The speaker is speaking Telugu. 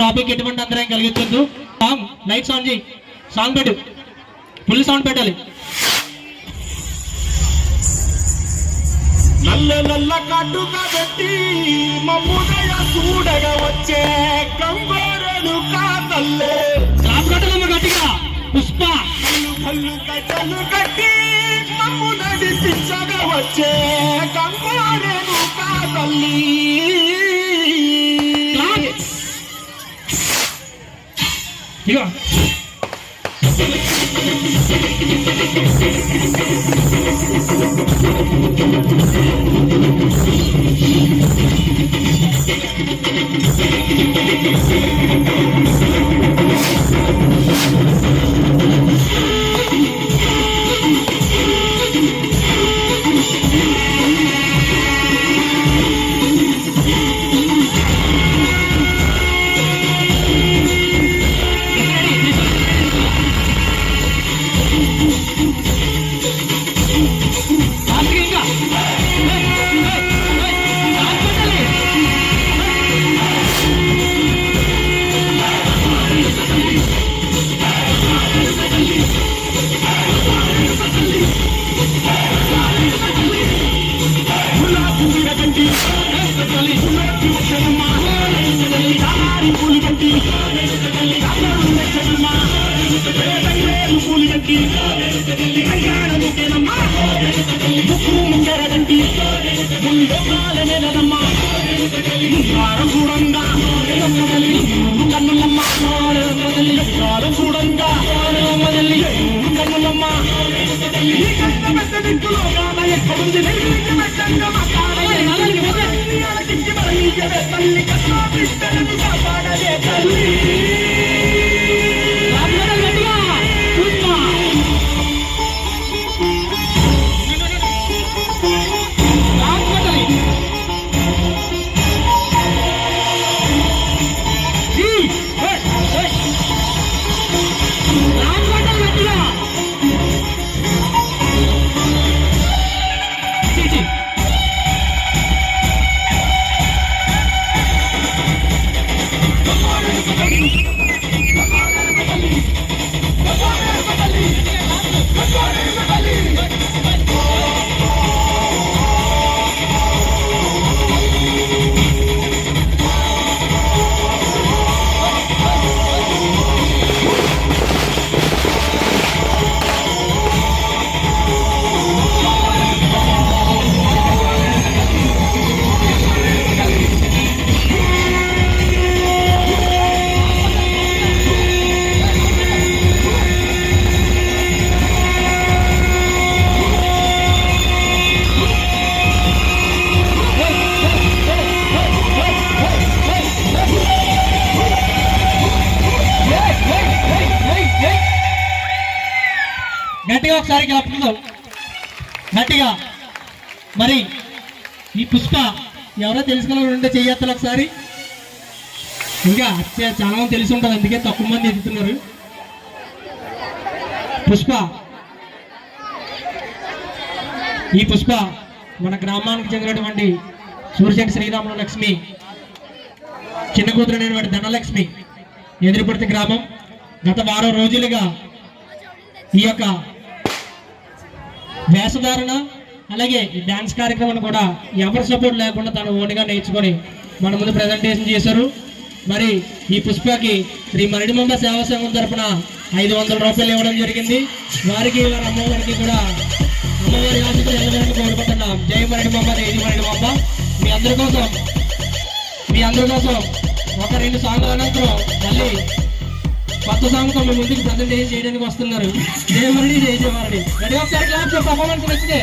టాపిక్ ఎటువంటి అంతరాయం కలిగించొద్దు. సాంగ్ లైట్ ఆన్ చేయి, సాంగ్ పెట్టు, ఫుల్ సౌండ్ పెట్టాలి. నల్ల నల్ల కట్టుగా పెట్టి మమ్ముదయ చూడగా వచ్చే కంబరను కాతల్లే క్లాప్ కట్టలమ్మ గట్టిగా. పుష్ప కళ్ళు కట్టలు కట్టి మమ్ము నడిపించగా వచ్చే కంబరను కాతల్లి. ఇగో గట్టిగా ఒకసారి కలుపుకుందాం గట్టిగా. మరి ఈ పుష్ప ఎవరో తెలుసుకున్న ఉంటే చెయ్యత్తలు ఒకసారి. ఇంకా చాలా మంది తెలిసి ఉంటుంది, అందుకే తక్కువ మంది ఎదుగుతున్నారు. పుష్ప ఈ పుష్ప మన గ్రామానికి చెందినటువంటి సూర్యశెట్టి శ్రీరాముల లక్ష్మి చిన్న కూతురైనటువంటి ధనలక్ష్మి ఎదురుపడితే గ్రామం గత వారం రోజులుగా ఈ యొక్క వేషధారణ అలాగే డాన్స్ కార్యక్రమాన్ని కూడా ఎవరి సపోర్ట్ లేకుండా తను ఓన్గా నేర్చుకొని మన ముందు ప్రజెంటేషన్ చేశారు. మరి ఈ పుష్పకి శ్రీ మరిడిమంబ సేవా సంఘం తరఫున 500 రూపాయలు ఇవ్వడం జరిగింది. వారికి వారి అమ్మవారికి కూడా అమ్మవారి ఆశీస్సులు వెళ్ళాలని కోరుకుంటున్నాం. జై మరిడిమంబ, జై మరిడిమంబ. మీ అందరి కోసం ఒక 2 సాంగ్ల అనంతరం మళ్ళీ కొత్త సాంగ్తో మీ ముందుకు ప్రజెంటేషన్ చేయడానికి వస్తున్నారు. జయమరణి, జయ జయమరణి. రెడీ ఒకసారి క్లాస్ పర్ఫార్మెన్స్ నచ్చితే